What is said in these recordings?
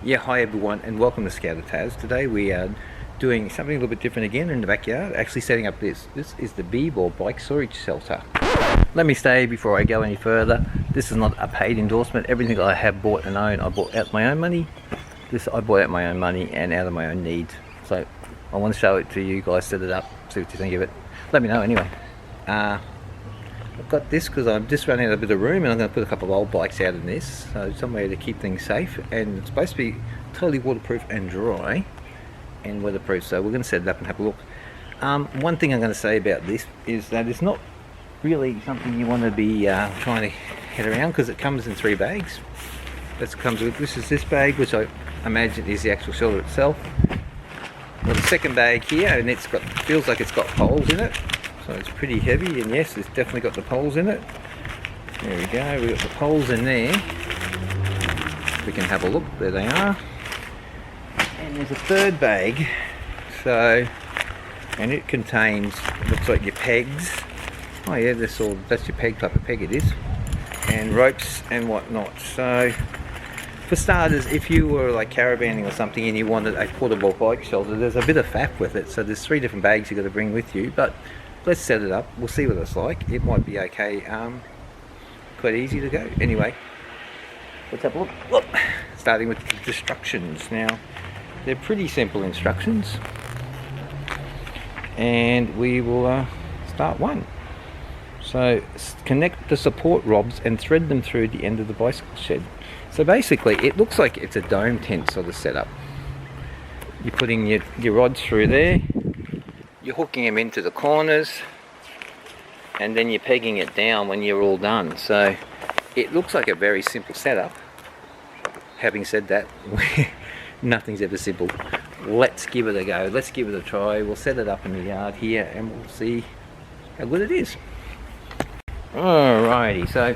Yeah, hi everyone and welcome to Scouter Taz. Today we are doing something a little bit different again in the backyard, actually setting up this. This is the Vevor Bike Storage Shelter. Let me say before I go any further, this is not a paid endorsement. Everything I have bought and own, I bought out my own money. This I bought out my own money and out of my own needs. So I want to show it to you guys, set it up, see what you think of it. Let me know anyway. I've got this because I'm just running out of a bit of room and I'm going to put a couple of old bikes out in this, so somewhere to keep things safe, and it's supposed to be totally waterproof and dry and weatherproof, so we're going to set it up and have a look. One thing I'm going to say about this is that it's not really something you want to be trying to head around, because it comes in 3 bags. This is this bag, which I imagine is the actual shelter itself. Well, the second bag here, and feels like it's got poles in it. So it's pretty heavy, and yes, it's definitely got the poles in it. There we go, we've got the poles in there. We can have a look, there they are. And there's a third bag, and it contains, looks like your pegs. Oh yeah, that's your peg, type of peg it is. And ropes and whatnot. So, for starters, if you were like caravanning or something and you wanted a portable bike shelter, there's a bit of faff with it. So there's 3 different bags you've got to bring with you, but let's set it up. We'll see what it's like. It might be okay. Quite easy to go. Anyway, let's have a look. Look, starting with the instructions. Now, they're pretty simple instructions, and we will start one. So, connect the support rods and thread them through the end of the bicycle shed. So basically, it looks like it's a dome tent sort of setup. You're putting your rods through there. You're hooking them into the corners, and then you're pegging it down when you're all done. So it looks like a very simple setup. Having said that, nothing's ever simple. Let's give it a go. Let's give it a try. We'll set it up in the yard here and we'll see how good it is. Alrighty, so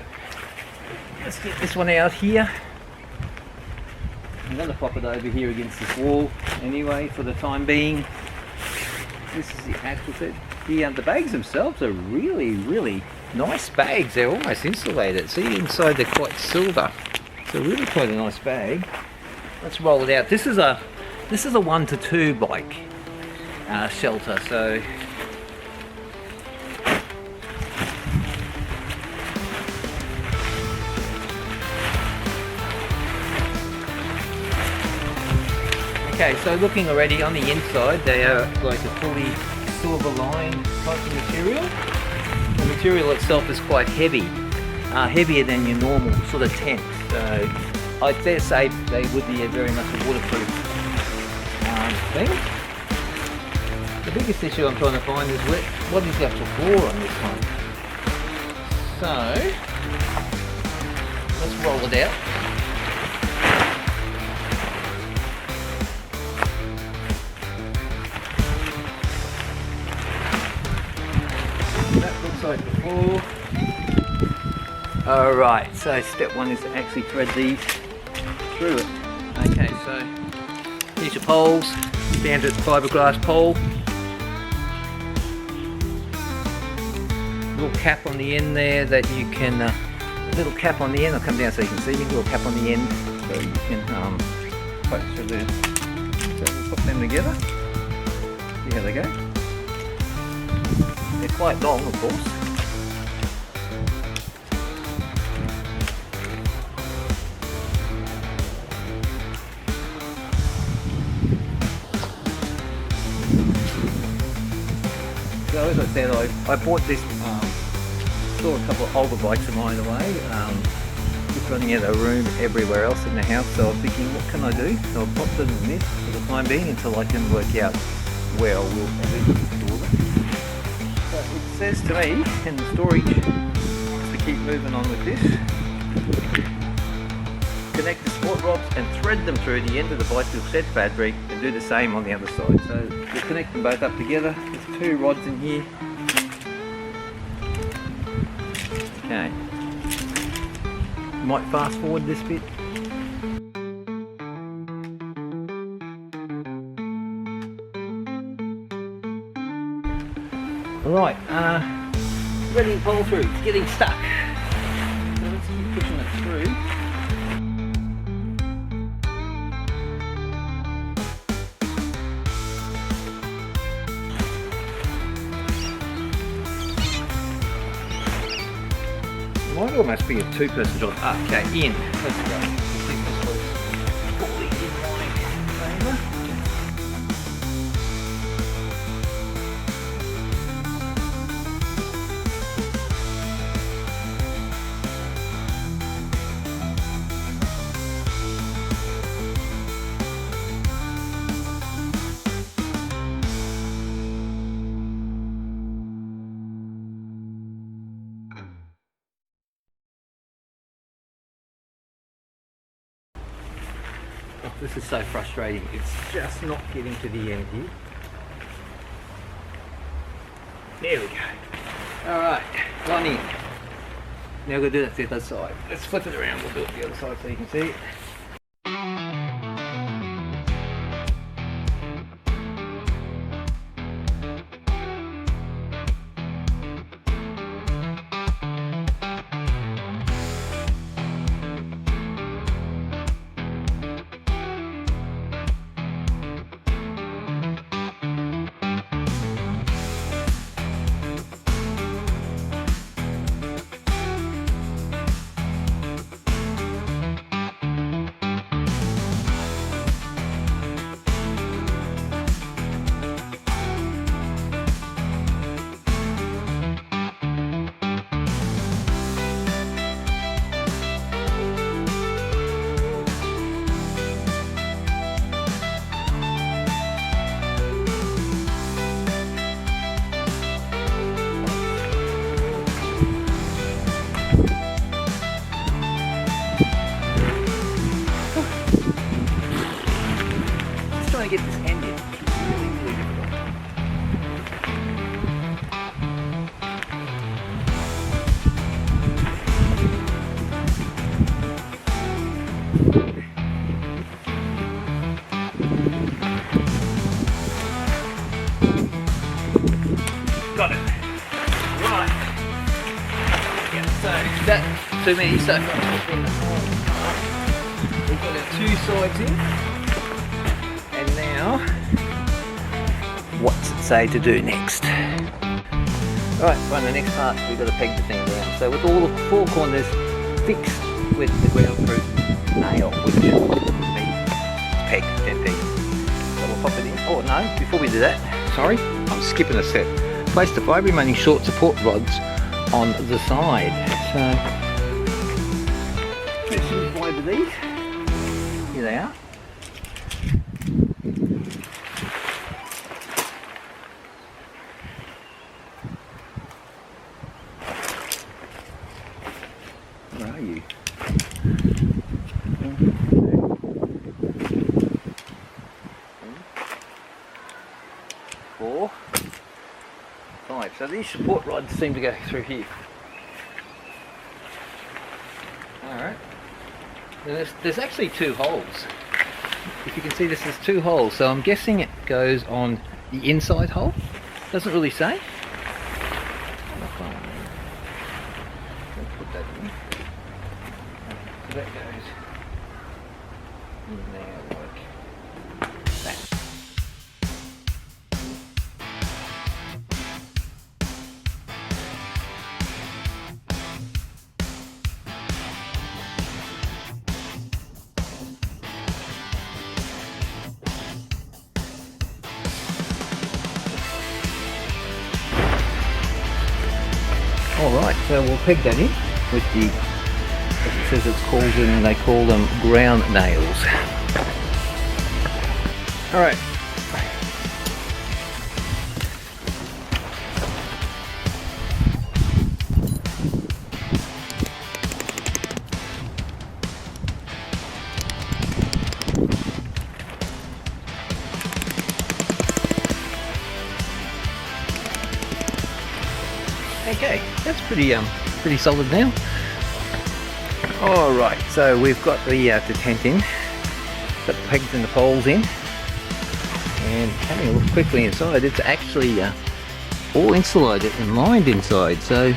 let's get this one out here. I'm going to pop it over here against this wall anyway for the time being. This is the actual set. The bags themselves are really nice bags. They're almost insulated. See, inside they're quite silver. So really quite a nice bag. Let's roll it out. This is a 1 to 2 bike shelter. So okay, so looking already on the inside, they are like a fully silver lined type of material. The material itself is quite heavy, heavier than your normal sort of tent. So I dare say they would be very much a waterproof thing. The biggest issue I'm trying to find is what is the actual floor on this one. So let's roll it out. Like the floor. Alright, so step 1 is to actually thread these through it. Okay, so here's your poles, standard fiberglass pole. Little cap on the end there that you can, little cap on the end, I'll come down so you can see me, little cap on the end so you can focus through there. So we'll put them together, see how they go. They're quite long, of course. So as I said, I bought this, saw a couple of older bikes of mine away, just running out of room everywhere else in the house, so I was thinking, what can I do? So I popped them in this for the time being until I can work out where I will store them. It says to me in the storage to keep moving on with this. Connect the support rods and thread them through the end of the bicycle shed fabric, and do the same on the other side. So we'll connect them both up together. There's 2 rods in here. Okay. Might fast forward this bit. Right, ready to pull through, it's getting stuck. So let's keep pushing it through. Might almost be a two-person job. Okay, in. Let's go. Let's see if this looks fully in my favour. Oh, this is so frustrating. It's just not getting to the end here. There we go. Alright, one in. Now we're going to do that to the other side. Let's flip it around, we'll do it the other side so you can see it. Trying to get this ended. It's really, really difficult. Got it. Right. Yeah, so that's too many so far. We've got our two sides in. And now, what's it say to do next? Right, so in the next part we've got to peg the thing down. So with all the four corners fixed with the ground-proof nail, which would be peg, 10 pegs. So we'll pop it in. Oh no, before we do that, sorry, I'm skipping a step. Place the 5 remaining short support rods on the side. So, let's use 5 of these. Here they are. Where are you? 4, 5. So these support rods seem to go through here. Alright. There's actually 2 holes. If you can see, this is 2 holes. So I'm guessing it goes on the inside hole. Doesn't really say. Let's put that in. So that goes in there like that. Alright, so we'll peg that in with the, as it says it's called in, they call them ground nails. Alright. Okay, that's pretty solid now. All right, so we've got the tent in, got the pegs and the poles in, and having a look quickly inside, it's actually all insulated and lined inside, so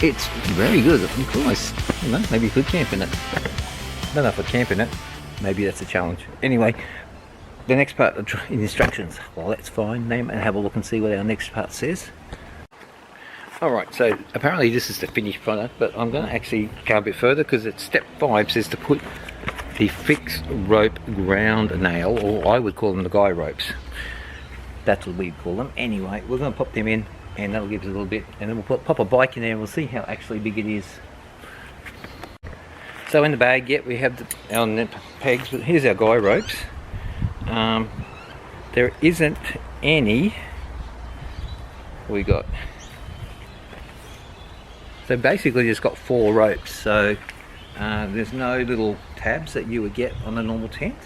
it's very good. I'm close. I don't know, maybe you could camp in it. I don't know if I'd camp in it. Maybe that's a challenge. Anyway, the next part in the instructions. Well, let's find them and have a look and see what our next part says. Alright, so apparently this is the finished product, but I'm going to actually go a bit further because it's step 5 says to put the fixed rope ground nail, or I would call them the guy ropes. That's what we call them. Anyway, we're going to pop them in and that'll give us a little bit, and then we'll pop a bike in there and we'll see how actually big it is. So in the bag, yeah, we have our pegs, but here's our guy ropes. There isn't any, we got, so basically just got 4 ropes, so there's no little tabs that you would get on a normal tent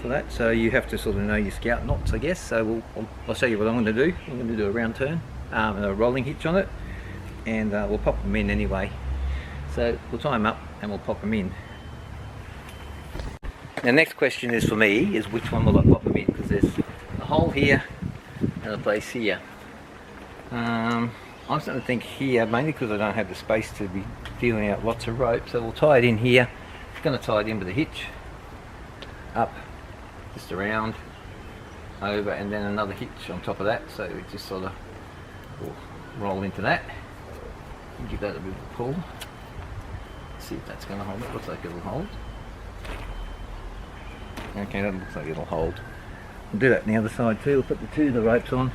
for that, so you have to sort of know your scout knots, I guess. So I'll show you what I'm going to do. I'm going to do a round turn and a rolling hitch on it, and we'll pop them in anyway. So we'll tie them up and we'll pop them in. The next question is for me, is which one will I pop them in, because there's a hole here and a place here. I'm starting to think here, mainly because I don't have the space to be dealing out lots of rope, so we'll tie it in here. I'm going to tie it in with a hitch, up, just around, over, and then another hitch on top of that, so it just sort of will roll into that. Give that a bit of a pull. See if that's going to hold. It looks like it'll hold. Okay, that looks like it'll hold. We'll do that on the other side too. We'll put the 2 of the ropes on.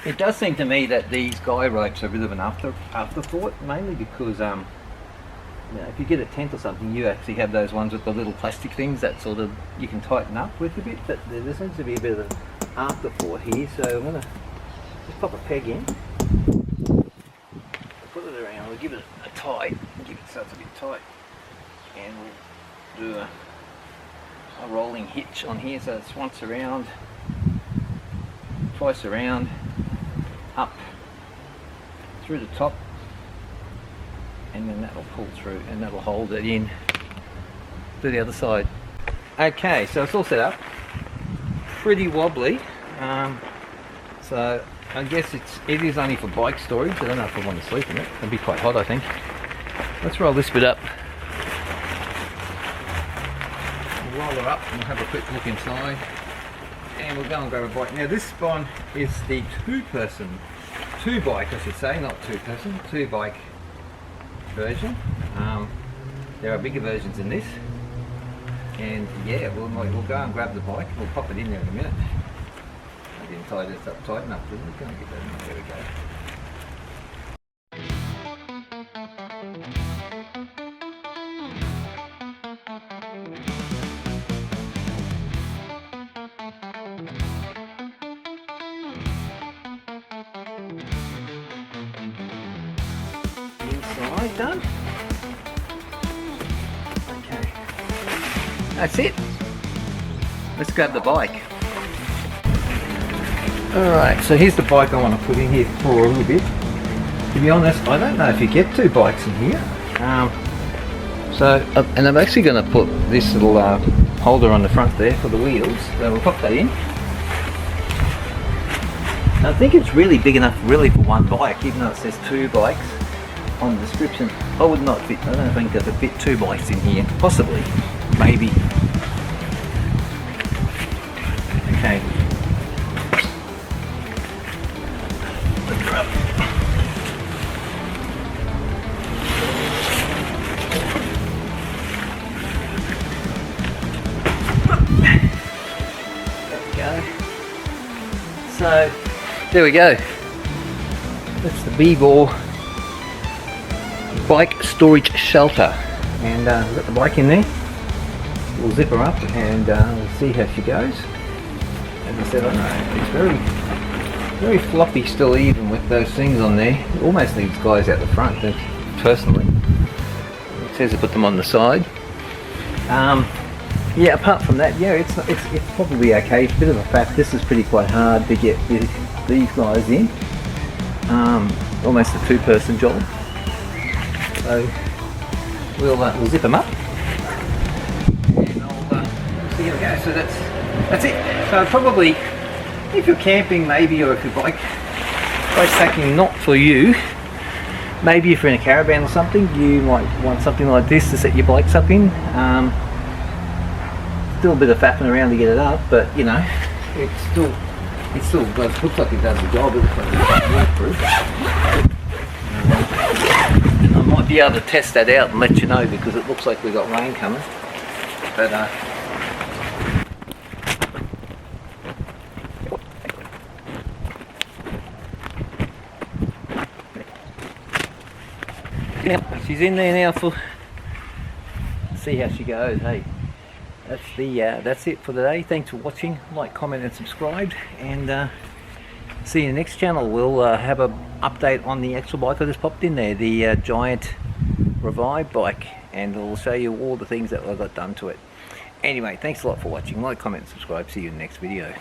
It does seem to me that these guy ropes are a bit of an afterthought, mainly because you know, if you get a tent or something, you actually have those ones with the little plastic things that sort of you can tighten up with a bit, but there seems to be a bit of an afterthought here, so I'm going to just pop a peg in, put it around, we'll give it a tight, give it so it's a bit tight, and we'll do a rolling hitch on here, so it's once around, twice around, up through the top, and then that'll pull through and that'll hold it in to the other side. Okay, so it's all set up, pretty wobbly, so I guess it is only for bike storage. I don't know if I want to sleep in it, it'll be quite hot I think. Let's roll this bit up, we'll roll her up and we'll have a quick look inside. And we'll go and grab a bike. Now this one is the 2 bike I should say, not 2-person, 2 bike version. There are bigger versions in this. And yeah, we'll go and grab the bike, we'll pop it in there in a minute. I didn't tie this up tight enough, didn't we? Go and get that in there, there we go. Done. Okay, that's it. Let's grab the bike. Alright, so here's the bike I want to put in here for a little bit. To be honest, I don't know if you get 2 bikes in here. And I'm actually going to put this little holder on the front there for the wheels, so we'll pop that in. I think it's really big enough really for 1 bike, even though it says 2 bikes on the description. I would not fit, I don't know if I can fit 2 bikes in here, possibly, maybe. Okay. Lift her up. There we go. So, there we go. That's the Vevor Bike Storage Shelter, and we've got the bike in there. We'll zip her up and we'll see how she goes. As I said, I know it's very floppy still, even with those things on there. It almost leaves guys out the front, personally. It says to put them on the side. Yeah, apart from that, yeah, it's probably okay. It's a bit of a faff. This is quite hard to get these guys in. Almost a 2-person job. So we'll zip them up, and I'll see how we go. So that's it. So probably, if you're camping maybe, or if you're bike stacking, not for you. Maybe if you're in a caravan or something, you might want something like this to set your bikes up in. Still a bit of faffing around to get it up, but you know, it still looks like it does the job. It looks like it's waterproof. I might be able to test that out and let you know, because it looks like we've got rain coming. But yeah, she's in there now for. See how she goes. Hey, that's it for today. Thanks for watching. Like, comment, and subscribe. And see you in the next channel. We'll have an update on the actual bike I just popped in there, the giant Revive bike, and we'll show you all the things that I got done to it. Anyway, thanks a lot for watching. Like, comment, and subscribe. See you in the next video.